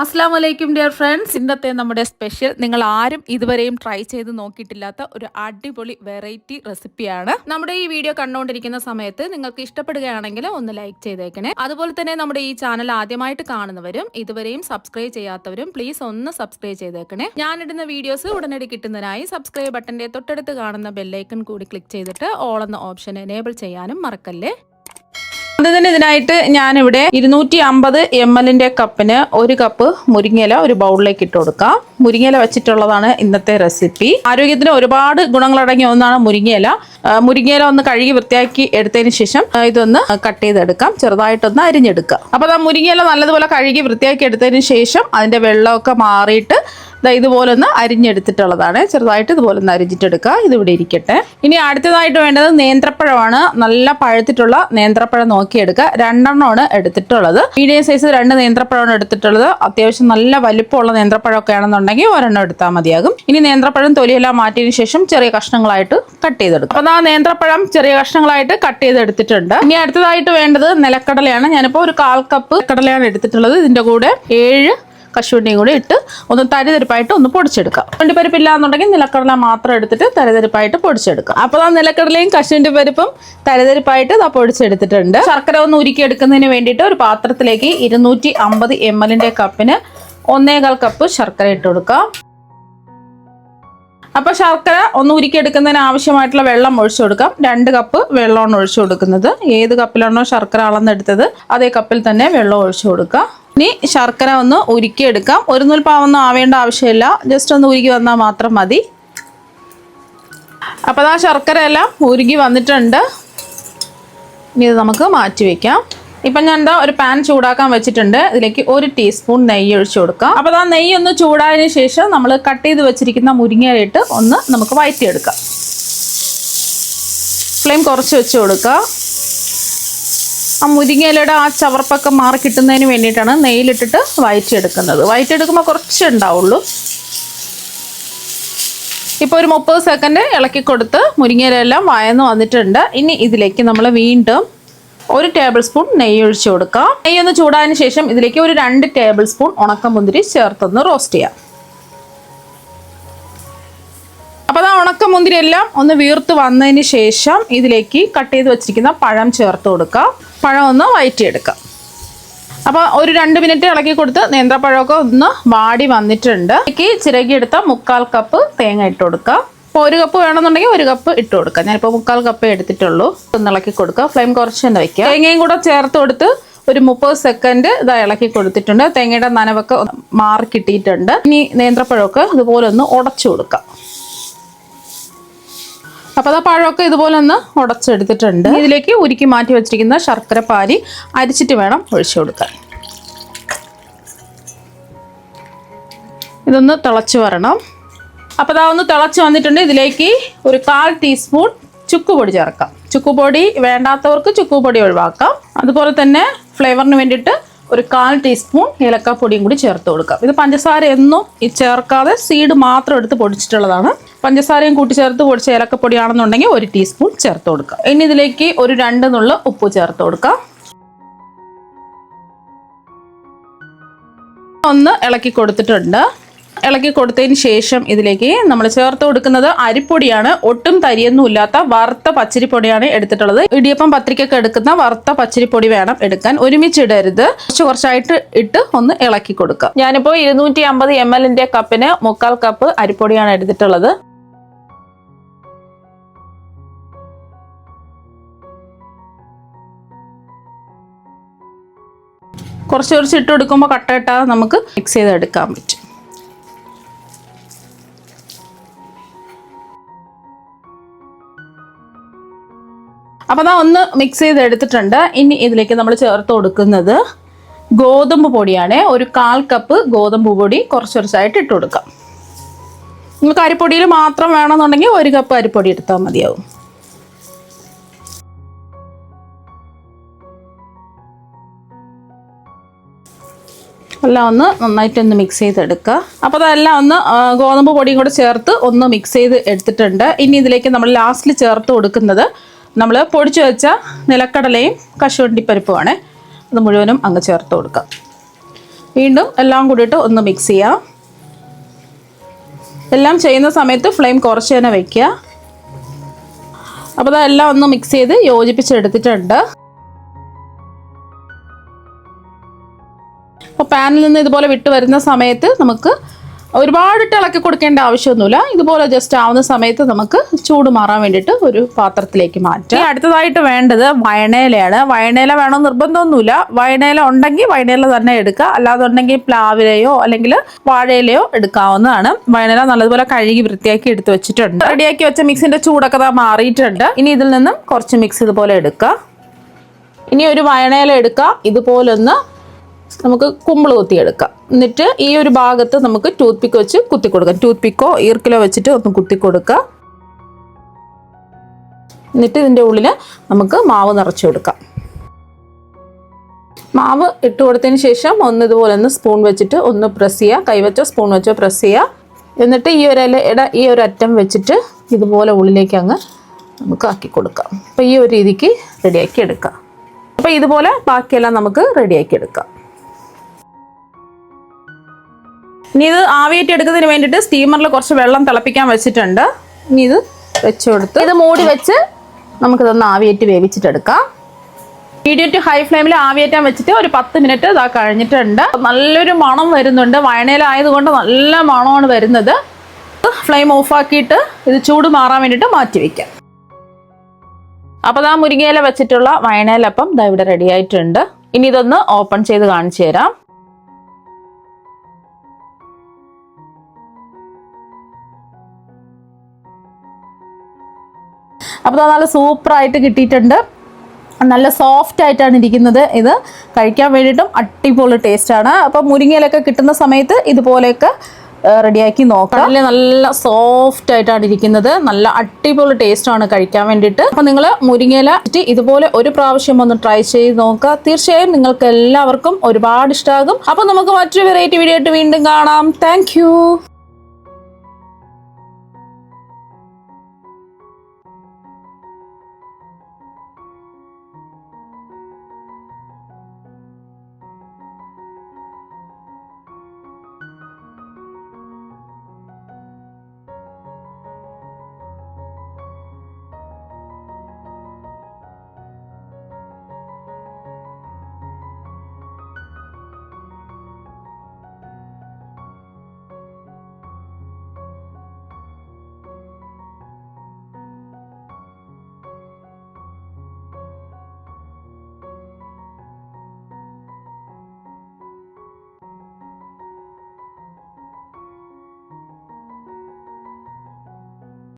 അസ്സലാമു അലൈക്കും dear friends. ഇന്നത്തെ നമ്മുടെ സ്പെഷ്യൽ നിങ്ങൾ ആരും ഇതുവരെയും ട്രൈ ചെയ്ത് നോക്കിയിട്ടില്ലാത്ത ഒരു അടിപൊളി വെറൈറ്റി റെസിപ്പിയാണ്. നമ്മുടെ ഈ വീഡിയോ കണ്ടുകൊണ്ടിരിക്കുന്ന സമയത്ത് നിങ്ങൾക്ക് ഇഷ്ടപ്പെടുകയാണെങ്കിൽ ഒന്ന് ലൈക്ക് ചെയ്തേക്കണേ. അതുപോലെ തന്നെ നമ്മുടെ ഈ ചാനൽ ആദ്യമായിട്ട് കാണുന്നവരും ഇതുവരെയും സബ്സ്ക്രൈബ് ചെയ്യാത്തവരും പ്ലീസ് ഒന്ന് സബ്സ്ക്രൈബ് ചെയ്തേക്കണേ. ഞാനിടുന്ന വീഡിയോസ് ഉടനടി കിട്ടുന്നതിനായി സബ്സ്ക്രൈബ് ബട്ടന്റെ തൊട്ടടുത്ത് കാണുന്ന ബെല്ലൈക്കൺ കൂടി ക്ലിക്ക് ചെയ്തിട്ട് ഓൾ എന്ന ഓപ്ഷൻ എനേബിൾ ചെയ്യാനും മറക്കല്ലേ. ഇതിനായിട്ട് ഞാനിവിടെ 250 ml കപ്പിന് 1 കപ്പ് മുരിങ്ങയില ഒരു ബൗളിലേക്ക് ഇട്ട് കൊടുക്കാം. മുരിങ്ങയില വെച്ചിട്ടുള്ളതാണ് ഇന്നത്തെ റെസിപ്പി. ആരോഗ്യത്തിന് ഒരുപാട് ഗുണങ്ങളടങ്ങിയ ഒന്നാണ് മുരിങ്ങയില. മുരിങ്ങയില ഒന്ന് കഴുകി വൃത്തിയാക്കി എടുത്തതിന് ശേഷം ഇതൊന്ന് കട്ട് ചെയ്തെടുക്കാം, ചെറുതായിട്ടൊന്ന് അരിഞ്ഞെടുക്കുക. അപ്പോൾ മുരിങ്ങയില നല്ലതുപോലെ കഴുകി വൃത്തിയാക്കി എടുത്തതിന് ശേഷം അതിൻ്റെ വെള്ളമൊക്കെ മാറിയിട്ട് ഇതുപോലെ ഒന്ന് അരിഞ്ഞെടുത്തിട്ടുള്ളതാണ്. ചെറുതായിട്ട് ഇതുപോലെ ഒന്ന് അരിഞ്ഞിട്ടെടുക്കുക. ഇതിവിടെ ഇരിക്കട്ടെ. ഇനി അടുത്തതായിട്ട് വേണ്ടത് നേന്ത്രപ്പഴമാണ്. നല്ല പഴുത്തിട്ടുള്ള നേന്ത്രപ്പഴം നോക്കിയെടുക്കുക. 2 എണ്ണമാണ് എടുത്തിട്ടുള്ളത്. മീഡിയം സൈസ് 2 നേന്ത്രപ്പഴമാണ് എടുത്തിട്ടുള്ളത്. അത്യാവശ്യം നല്ല വലിപ്പമുള്ള നേന്ത്രപ്പഴമൊക്കെ ആണെന്നുണ്ടെങ്കിൽ 1 എണ്ണം എടുത്താൽ മതിയാകും. ഇനി നേന്ത്രപ്പഴം തൊലിയെല്ലാം മാറ്റിയതിന് ശേഷം ചെറിയ കഷ്ണങ്ങളായിട്ട് കട്ട് ചെയ്തെടുക്കും. അപ്പോൾ നേന്ത്രപ്പഴം ചെറിയ കഷ്ണങ്ങളായിട്ട് കട്ട് ചെയ്തെടുത്തിട്ടുണ്ട്. ഇനി അടുത്തതായിട്ട് വേണ്ടത് നിലക്കടലയാണ്. ഞാനിപ്പോൾ ഒരു 1/4 കപ്പ് കടലയാണ് എടുത്തിട്ടുള്ളത്. ഇതിൻ്റെ കൂടെ 7 കശുവണ്ടിയും കൂടി ഇട്ട് ഒന്ന് തരിതരിപ്പായിട്ട് ഒന്ന് പൊടിച്ചെടുക്കാം. കശുവണ്ടി പരിപ്പില്ല എന്നുണ്ടെങ്കിൽ നിലക്കടല മാത്രം എടുത്തിട്ട് തരിതരിപ്പായിട്ട് പൊടിച്ചെടുക്കാം. അപ്പോൾ നിലക്കടലയും കശുവണ്ടി പരിപ്പും തരിതരിപ്പായിട്ട് പൊടിച്ചെടുത്തിട്ടുണ്ട്. ശർക്കര ഒന്ന് ഉരുക്കിയെടുക്കുന്നതിന് വേണ്ടിയിട്ട് ഒരു പാത്രത്തിലേക്ക് 250 ml കപ്പിന് 1/4 കപ്പ് ശർക്കര ഇട്ട് കൊടുക്കാം. അപ്പോൾ ശർക്കര ഒന്ന് ഉരുക്കിയെടുക്കുന്നതിന് ആവശ്യമായിട്ടുള്ള വെള്ളം ഒഴിച്ചു കൊടുക്കാം. 2 കപ്പ് വെള്ളമാണ് ഒഴിച്ചു കൊടുക്കുന്നത്. ഏത് കപ്പിലാണോ ശർക്കര അളന്നെടുത്തത് അതേ കപ്പിൽ തന്നെ വെള്ളം ഒഴിച്ചു കൊടുക്കുക. ഇനി ശർക്കര ഒന്ന് ഉരുക്കിയെടുക്കാം. ഒരു നൂൽപ്പാവൊന്നും ആവേണ്ട ആവശ്യമില്ല, ജസ്റ്റ് ഒന്ന് ഉരുക്കി വന്നാൽ മാത്രം മതി. അപ്പോൾ ശർക്കര എല്ലാം ഉരുക്കി വന്നിട്ടുണ്ട്. ഇനി ഇത് നമുക്ക് മാറ്റി വയ്ക്കാം. ഇപ്പം ഞാൻ ഒരു പാൻ ചൂടാക്കാൻ വെച്ചിട്ടുണ്ട്. ഇതിലേക്ക് 1 ടീസ്പൂൺ നെയ്യ് ഒഴിച്ചു കൊടുക്കാം. അപ്പോൾ നെയ്യ് ഒന്ന് ചൂടായതിനു ശേഷം നമ്മൾ കട്ട് ചെയ്ത് വെച്ചിരിക്കുന്ന മുരിങ്ങയിലിട്ട് ഒന്ന് നമുക്ക് വഴറ്റിയെടുക്കാം. ഫ്ലെയിം കുറച്ച് വെച്ച് കൊടുക്കുക. ആ മുരിങ്ങയിലയുടെ ആ ചവർപ്പൊക്കെ മാറി കിട്ടുന്നതിന് വേണ്ടിയിട്ടാണ് നെയ്യിലിട്ടിട്ട് വഴറ്റിയെടുക്കുന്നത്. വഴറ്റിയെടുക്കുമ്പോൾ കുറച്ച് ഉണ്ടാവുള്ളൂ. ഇപ്പോൾ ഒരു 30 സെക്കൻഡ് ഇളക്കി കൊടുത്ത് മുരിങ്ങയിലെല്ലാം വഴന്ന് വന്നിട്ടുണ്ട്. ഇനി ഇതിലേക്ക് നമ്മൾ വീണ്ടും 1 ടേബിൾ സ്പൂൺ നെയ്യ് ഒഴിച്ചു കൊടുക്കാം. നെയ്യ് ഒന്ന് ചൂടായതിനു ശേഷം ഇതിലേക്ക് ഒരു 2 ടേബിൾ സ്പൂൺ ഉണക്കമുന്തിരി ചേർത്തൊന്ന് റോസ്റ്റ് ചെയ്യാം. അപ്പോൾ ഉണക്കമുന്തിരി എല്ലാം ഒന്ന് വീർത്ത് വന്നതിന് ശേഷം ഇതിലേക്ക് കട്ട് ചെയ്ത് വെച്ചിരിക്കുന്ന പഴം ചേർത്ത് കൊടുക്കാം. പഴം ഒന്ന് വഴറ്റിയെടുക്കാം. അപ്പോൾ ഒരു 2 മിനിറ്റ് ഇളക്കി കൊടുത്ത് നേന്ത്രപ്പഴമൊക്കെ ഒന്ന് വാടി വന്നിട്ടുണ്ട്. ഇതിലേക്ക് ചിരകിയെടുത്ത 1/4 കപ്പ് തേങ്ങ ഇട്ട് കൊടുക്കാം. അപ്പോൾ 1 കപ്പ് വേണമെന്നുണ്ടെങ്കിൽ 1 കപ്പ് ഇട്ട് കൊടുക്കാം. ഞാനിപ്പോൾ 1/4 കപ്പേ എടുത്തിട്ടുള്ളൂ. ഒന്ന് ഇളക്കി കൊടുക്കുക. ഫ്ലെയിം കുറച്ച് തന്നെ വയ്ക്കുക. തേങ്ങയും കൂടെ ചേർത്ത് കൊടുത്ത് ഒരു 30 സെക്കൻഡ് ഇളക്കി കൊടുത്തിട്ടുണ്ട്. തേങ്ങയുടെ നനവൊക്കെ മാറി കിട്ടിയിട്ടുണ്ട്. ഇനി നേന്ത്രപ്പഴമൊക്കെ ഇതുപോലെ ഒന്ന് ഉടച്ചു കൊടുക്കാം. അപ്പോൾ പഴമൊക്കെ ഇതുപോലെ ഒന്ന് ഉടച്ചെടുത്തിട്ടുണ്ട്. ഇതിലേക്ക് ഉരുക്കി മാറ്റി വെച്ചിരിക്കുന്ന ശർക്കര പാനി അരിച്ചിട്ട് വേണം ഒഴിച്ചു കൊടുക്കാൻ. ഇതൊന്ന് തിളച്ച് വരണം. അപ്പോൾ ഒന്ന് തിളച്ച് വന്നിട്ടുണ്ട്. ഇതിലേക്ക് ഒരു 1/4 ടീസ്പൂൺ ചുക്കുപൊടി ചേർക്കാം. ചുക്കുപൊടി വേണ്ടാത്തവർക്ക് ചുക്കുപൊടി ഒഴിവാക്കാം. അതുപോലെ തന്നെ ഫ്ലേവറിന് വേണ്ടിയിട്ട് ഒരു 1/4 ടീസ്പൂൺ ഏലക്കാപ്പൊടിയും കൂടി ചേർത്ത് കൊടുക്കാം. ഇത് പഞ്ചസാര ഒന്നും ചേർക്കാതെ സീഡ് മാത്രം എടുത്ത് പൊടിച്ചിട്ടുള്ളതാണ്. പഞ്ചസാരയും കൂട്ടി ചേർത്ത് പൊടിച്ച ഏലക്കപ്പൊടിയാണെന്നുണ്ടെങ്കിൽ 1 ടീസ്പൂൺ ചേർത്ത് കൊടുക്കാം. ഇനി ഇതിലേക്ക് ഒരു 2 നുള്ള ഉപ്പ് ചേർത്ത് കൊടുക്കാം. ഒന്ന് ഇളക്കി കൊടുത്തിട്ടുണ്ട്. ഇളക്കി കൊടുത്തതിന് ശേഷം ഇതിലേക്ക് നമ്മൾ ചേർത്ത് കൊടുക്കുന്നത് അരിപ്പൊടിയാണ്. ഒട്ടും തരിയൊന്നും ഇല്ലാത്ത വറുത്ത പച്ചരിപ്പൊടിയാണ് എടുത്തിട്ടുള്ളത്. ഇടിയപ്പം പത്രിക്കൊക്കെ എടുക്കുന്ന വറുത്ത പച്ചരിപ്പൊടി വേണം എടുക്കാൻ. ഒരുമിച്ച് ഇടരുത്, കുറച്ചായിട്ട് ഇട്ട് ഒന്ന് ഇളക്കി കൊടുക്കുക. ഞാനിപ്പോൾ 250 ml കപ്പിന് 1/4 കപ്പ് അരിപ്പൊടിയാണ് എടുത്തിട്ടുള്ളത്. കുറച്ച് ഇട്ട് കൊടുക്കുമ്പോൾ കട്ടയിട്ടാൽ നമുക്ക് മിക്സ് ചെയ്തെടുക്കാൻ പറ്റും. അപ്പോൾ ഒന്ന് മിക്സ് ചെയ്ത് എടുത്തിട്ടുണ്ട്. ഇനി ഇതിലേക്ക് നമ്മൾ ചേർത്ത് കൊടുക്കുന്നത് ഗോതമ്പ് പൊടിയാണ്. ഒരു 1/4 കപ്പ് ഗോതമ്പ് പൊടി കുറച്ചായിട്ട് ഇട്ട് കൊടുക്കാം. നിങ്ങൾക്ക് അരിപ്പൊടിയിൽ മാത്രം വേണമെന്നുണ്ടെങ്കിൽ 1 കപ്പ് അരിപ്പൊടി എടുത്താൽ മതിയാവും. എല്ലാം ഒന്ന് നന്നായിട്ടൊന്ന് മിക്സ് ചെയ്തെടുക്കുക. അപ്പോൾ അതെല്ലാം ഒന്ന് ഗോതമ്പ് പൊടിയും കൂടെ ചേർത്ത് ഒന്ന് മിക്സ് ചെയ്ത് എടുത്തിട്ടുണ്ട്. ഇനി ഇതിലേക്ക് നമ്മൾ ലാസ്റ്റിൽ ചേർത്ത് കൊടുക്കുന്നത് നമ്മൾ പൊടിച്ചു വെച്ച നിലക്കടലയും കശുവണ്ടിപ്പരിപ്പുമാണ്. അത് മുഴുവനും അങ്ങ് ചേർത്ത് കൊടുക്കാം. വീണ്ടും എല്ലാം കൂടിയിട്ട് ഒന്ന് മിക്സ് ചെയ്യാം. എല്ലാം ചെയ്യുന്ന സമയത്ത് ഫ്ലെയിം കുറച്ച് തന്നെ വയ്ക്കുക. അപ്പോൾ അതെല്ലാം ഒന്ന് മിക്സ് ചെയ്ത് യോജിപ്പിച്ചെടുത്തിട്ടുണ്ട്. അപ്പോൾ പാനിൽ നിന്ന് ഇതുപോലെ വിട്ട് വരുന്ന സമയത്ത് നമുക്ക് ഒരുപാടിട്ട് ഇളക്കി കൊടുക്കേണ്ട ആവശ്യമൊന്നുമില്ല. ഇതുപോലെ ജസ്റ്റ് ആവുന്ന സമയത്ത് നമുക്ക് ചൂട് മാറാൻ വേണ്ടിയിട്ട് ഒരു പാത്രത്തിലേക്ക് മാറ്റാം. അടുത്തതായിട്ട് വേണ്ടത് വയണയിലയാണ്. വയണയില വേണമെന്ന് നിർബന്ധമൊന്നുമില്ല. വയണയില ഉണ്ടെങ്കിൽ വയണയില തന്നെ എടുക്കുക, അല്ലാതെ ഉണ്ടെങ്കിൽ പ്ലാവിലയോ അല്ലെങ്കിൽ വാഴയിലയോ എടുക്കാവുന്നതാണ്. വയണയില നല്ലതുപോലെ കഴുകി വൃത്തിയാക്കി എടുത്ത് വെച്ചിട്ടുണ്ട്. റെഡിയാക്കി വെച്ച മിക്സിന്റെ ചൂടൊക്കെ മാറിയിട്ടുണ്ട്. ഇനി ഇതിൽ നിന്നും കുറച്ച് മിക്സ് ഇതുപോലെ എടുക്കുക. ഇനി ഒരു വയണയില എടുക്കുക, ഇതുപോലെ ഒന്ന് നമുക്ക് കുമ്പിൾ കുത്തിയെടുക്കാം. എന്നിട്ട് ഈ ഒരു ഭാഗത്ത് നമുക്ക് ടൂത്ത് പിക്ക് വെച്ച് കുത്തി കൊടുക്കാം. ടൂത്ത് പിക്കോ ഈർക്കിലോ വെച്ചിട്ട് ഒന്ന് കുത്തി കൊടുക്കുക. എന്നിട്ട് ഇതിൻ്റെ ഉള്ളിൽ നമുക്ക് മാവ് നിറച്ച് കൊടുക്കാം. മാവ് ഇട്ട് കൊടുത്തതിന് ശേഷം ഒന്ന് ഇതുപോലെ ഒന്ന് സ്പൂൺ വെച്ചിട്ട് ഒന്ന് പ്രസ് ചെയ്യുക. കൈവച്ചോ സ്പൂൺ വെച്ചോ പ്രസ് ചെയ്യുക. എന്നിട്ട് ഈ ഒരു ഇലയുടെ ഈ ഒരു അറ്റം വെച്ചിട്ട് ഇതുപോലെ ഉള്ളിലേക്ക് അങ്ങ് നമുക്ക് ആക്കി കൊടുക്കാം. അപ്പോൾ ഈ ഒരു രീതിക്ക് റെഡിയാക്കി എടുക്കാം. അപ്പോൾ ഇതുപോലെ ബാക്കിയെല്ലാം നമുക്ക് റെഡിയാക്കി എടുക്കാം. ഇനി ഇത് ആവിയേറ്റി എടുക്കുന്നതിന് വേണ്ടിയിട്ട് സ്റ്റീമറിൽ കുറച്ച് വെള്ളം തിളപ്പിക്കാൻ വെച്ചിട്ടുണ്ട്. ഇനി ഇത് വെച്ച് കൊടുത്ത് ഇത് മൂടി വെച്ച് നമുക്കിതൊന്ന് ആവിയേറ്റി വേവിച്ചിട്ടെടുക്കാം. മീഡിയം ടു ഹൈ ഫ്ലെയിമിൽ ആവിയേറ്റാൻ വെച്ചിട്ട് ഒരു 10 മിനിറ്റ് ഇതാ കഴിഞ്ഞിട്ടുണ്ട്. നല്ലൊരു മണം വരുന്നുണ്ട്. വയണയിലായതുകൊണ്ട് നല്ല മണമാണ് വരുന്നത്. ഫ്ലെയിം ഓഫാക്കിയിട്ട് ഇത് ചൂട് മാറാൻ വേണ്ടിയിട്ട് മാറ്റി വയ്ക്കാം. അപ്പോൾ ആ മുരിങ്ങയില വെച്ചിട്ടുള്ള വയണയിലപ്പം ഇതാ ഇവിടെ റെഡി ആയിട്ടുണ്ട്. ഇനി ഇതൊന്ന് ഓപ്പൺ ചെയ്ത് കാണിച്ചു തരാം. അപ്പോൾ നല്ല സൂപ്പറായിട്ട് കിട്ടിയിട്ടുണ്ട്. നല്ല സോഫ്റ്റ് ആയിട്ടാണ് ഇരിക്കുന്നത്. ഇത് കഴിക്കാൻ വേണ്ടിയിട്ടും അടിപൊളി ടേസ്റ്റാണ്. അപ്പോൾ മുരിങ്ങയിലൊക്കെ കിട്ടുന്ന സമയത്ത് ഇതുപോലെയൊക്കെ റെഡിയാക്കി നോക്കാം. നല്ല സോഫ്റ്റ് ആയിട്ടാണ് ഇരിക്കുന്നത്. നല്ല അടിപൊളി ടേസ്റ്റാണ് കഴിക്കാൻ വേണ്ടിയിട്ട്. അപ്പോൾ നിങ്ങൾ മുരിങ്ങയില ഇതുപോലെ ഒരു പ്രാവശ്യം ഒന്ന് ട്രൈ ചെയ്ത് നോക്കുക. തീർച്ചയായും നിങ്ങൾക്ക് എല്ലാവർക്കും ഒരുപാട് ഇഷ്ടമാകും. അപ്പോൾ നമുക്ക് മറ്റൊരു വെറൈറ്റി വീഡിയോ ആയിട്ട് വീണ്ടും കാണാം. താങ്ക്